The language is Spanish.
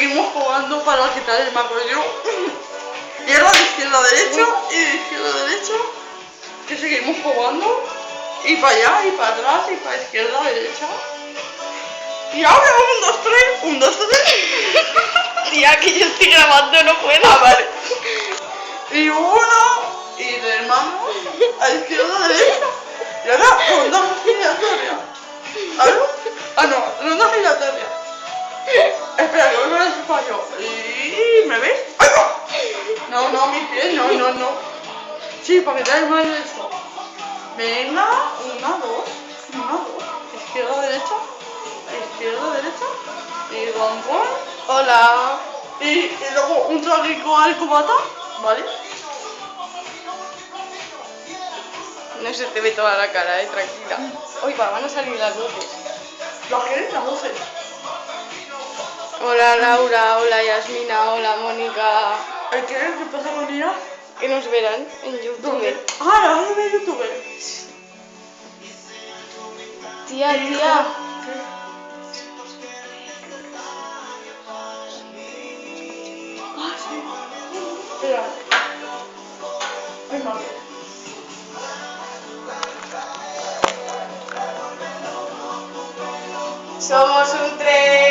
seguimos jugando para quitar el mapa. Yo izquierda, de izquierda a derecha y de izquierda a derecha. Que seguimos jugando. Y para allá, y para atrás, y para izquierda, derecha. Y ahora 1, 2, 3, 1, 2, 3. Tía, que yo estoy grabando, no puedo. Ah, vale. Y 1, y remamos a izquierda, derecha. Y ahora ronda giratoria. ¿Algo? Ah, no, ronda giratoria. Espera, que voy con el fallo. Y... ¿me ves? ¡Ay, no! No, mi pie, no. Sí, para que te hagas mal esto. Venga, 1, 2, 1, 2. Izquierda, derecha. Izquierda, derecha. Y ron. Hola. Y luego un traguico al cubata, ¿vale? No se te ve toda la cara, tranquila. Uy, van a salir las luces. ¿Las quieres? Las luces. Hola Laura, hola Yasmina, hola Mónica. ¿Quieres que empezamos a mirar? Que nos verán en YouTube. ¿Dónde? Ah, la vas a ver en YouTube. Tía. Ah, sí. Espera. Ay, madre. Somos un tren.